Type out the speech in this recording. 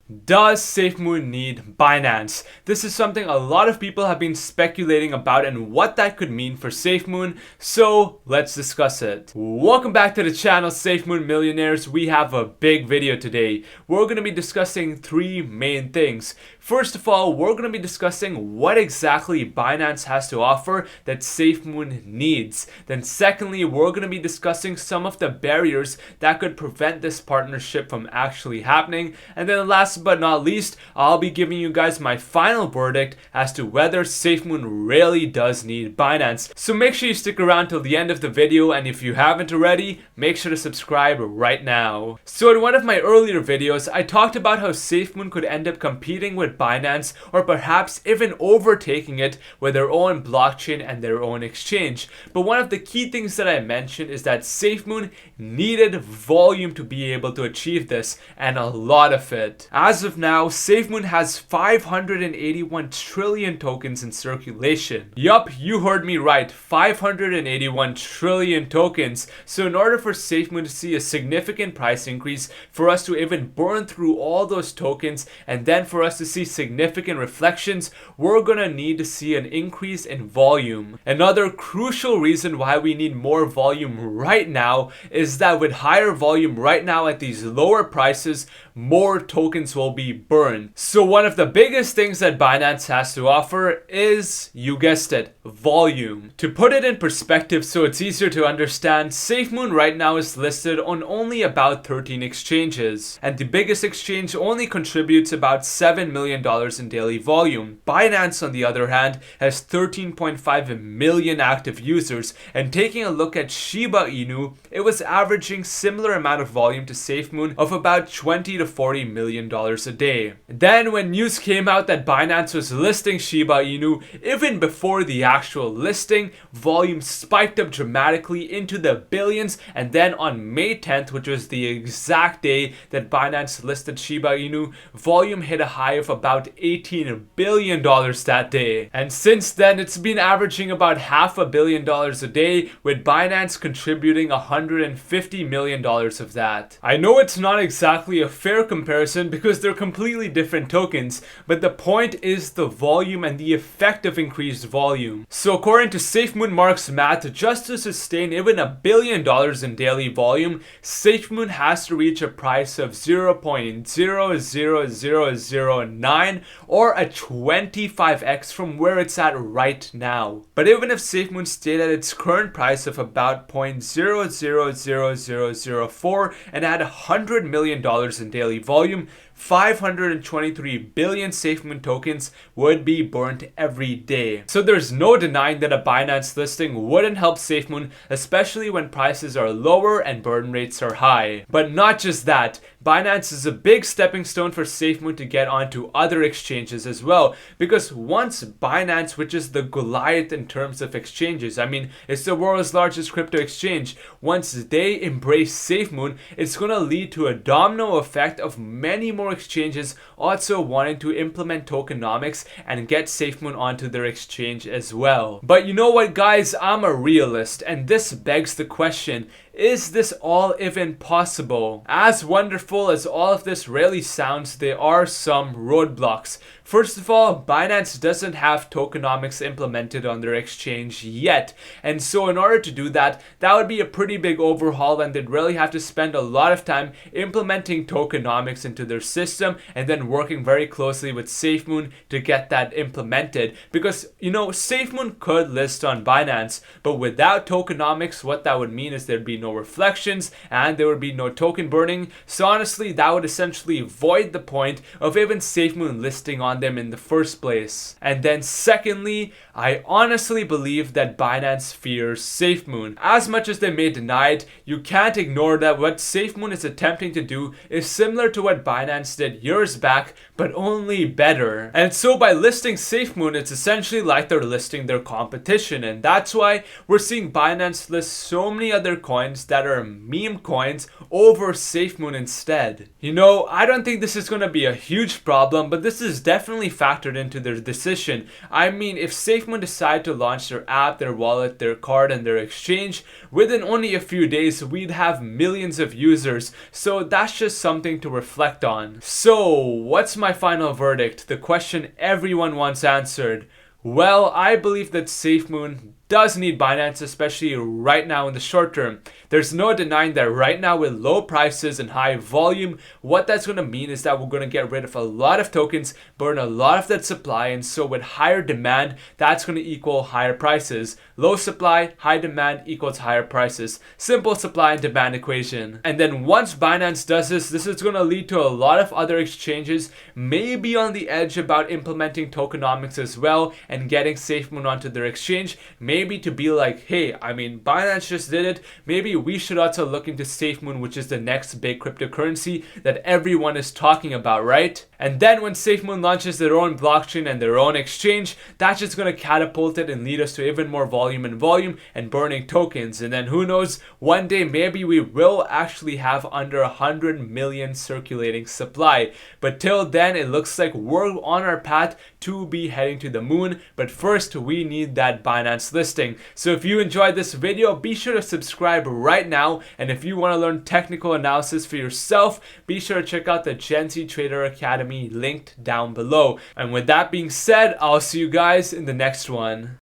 Does Safemoon need Binance? This is something a lot of people have been speculating about and what that could mean for Safemoon, so let's discuss it. Welcome back to the channel, Safemoon Millionaires. We have a big video today. We're going to be discussing three main things. First of all, we're going to be discussing what exactly Binance has to offer that Safemoon needs. Then secondly, we're going to be discussing some of the barriers that could prevent this partnership from actually happening. And then last but not least, I'll be giving you guys my final verdict as to whether Safemoon really does need Binance. So make sure you stick around till the end of the video, and if you haven't already, make sure to subscribe right now. So in one of my earlier videos, I talked about how Safemoon could end up competing with Binance, or perhaps even overtaking it with their own blockchain and their own exchange. But one of the key things that I mentioned is that Safemoon needed volume to be able to achieve this, and a lot of it. As of now, Safemoon has 581 trillion tokens in circulation. Yup, you heard me right, 581 trillion tokens. So in order for Safemoon to see a significant price increase, for us to even burn through all those tokens, and then for us to see significant reflections, we're gonna need to see an increase in volume. Another crucial reason why we need more volume right now is that with higher volume right now at these lower prices, more tokens will be burned. So one of the biggest things that Binance has to offer is, you guessed it, volume. To put it in perspective so it's easier to understand, Safemoon right now is listed on only about 13 exchanges, and the biggest exchange only contributes about $7 million in daily volume. Binance, on the other hand, has 13.5 million active users, and taking a look at Shiba Inu, it was averaging similar amount of volume to Safemoon of about $20 to $40 million a day. Then when news came out that Binance was listing Shiba Inu, even before the actual listing, volume spiked up dramatically into the billions, and then on May 10th, which was the exact day that Binance listed Shiba Inu, volume hit a high of about $18 billion that day. And since then, it's been averaging about $500 million a day, with Binance contributing $150 million of that. I know it's not exactly a fair comparison because they're completely different tokens, but the point is the volume and the effect of increased volume. So according to Safemoon Mark's math, just to sustain even $1 billion in daily volume, Safemoon has to reach a price of 0.00009 or a 25x from where it's at right now. But even if Safemoon stayed at its current price of about 0.000004 and had $100 million in daily volume, 523 billion Safemoon tokens would be burnt every day. So there's no denying that a Binance listing wouldn't help Safemoon, especially when prices are lower and burn rates are high. But not just that, Binance is a big stepping stone for Safemoon to get onto other exchanges as well, because once Binance, which is the Goliath in terms of exchanges, I mean, it's the world's largest crypto exchange, once they embrace Safemoon, it's going to lead to a domino effect of many more exchanges also wanting to implement tokenomics and get Safemoon onto their exchange as well. But you know what, guys, I'm a realist, and this begs the question, is this all even possible? As wonderful as all of this really sounds, there are some roadblocks. First of all, Binance doesn't have tokenomics implemented on their exchange yet, and so in order to do that, that would be a pretty big overhaul, and they'd really have to spend a lot of time implementing tokenomics into their system and then working very closely with Safemoon to get that implemented. Because, you know, Safemoon could list on Binance, but without tokenomics, what that would mean is there'd be no reflections and there would be no token burning. So honestly, that would essentially void the point of even Safemoon listing on them in the first place. And then secondly, I honestly believe that Binance fears Safemoon. As much as they may deny it, you can't ignore that what Safemoon is attempting to do is similar to what Binance did years back, but only better. And so by listing Safemoon, it's essentially like they're listing their competition, and that's why we're seeing Binance list so many other coins coins that are meme coins over Safemoon instead. You know, I don't think this is going to be a huge problem, but this is definitely factored into their decision. I mean, if Safemoon decide to launch their app, their wallet, their card, and their exchange, within only a few days, we'd have millions of users. So that's just something to reflect on. So, what's my final verdict? The question everyone wants answered. Well, I believe that Safemoon does need Binance, especially right now in the short term. There's no denying that right now with low prices and high volume, what that's going to mean is that we're going to get rid of a lot of tokens, burn a lot of that supply, and so with higher demand, that's going to equal higher prices. Low supply, high demand equals higher prices. Simple supply and demand equation. And then once Binance does this, this is going to lead to a lot of other exchanges maybe on the edge about implementing tokenomics as well and getting Safemoon onto their exchange. Maybe to be like, hey, I mean, Binance just did it. Maybe we should also look into Safemoon, which is the next big cryptocurrency that everyone is talking about, right? And then when Safemoon launches their own blockchain and their own exchange, that's just going to catapult it and lead us to even more volume and burning tokens. And then who knows, one day maybe we will actually have under 100 million circulating supply. But till then, it looks like we're on our path to be heading to the moon. But first, we need that Binance listing. So if you enjoyed this video, be sure to subscribe right now. And if you want to learn technical analysis for yourself, be sure to check out the Gen Z Trader Academy linked down below. And with that being said, I'll see you guys in the next one.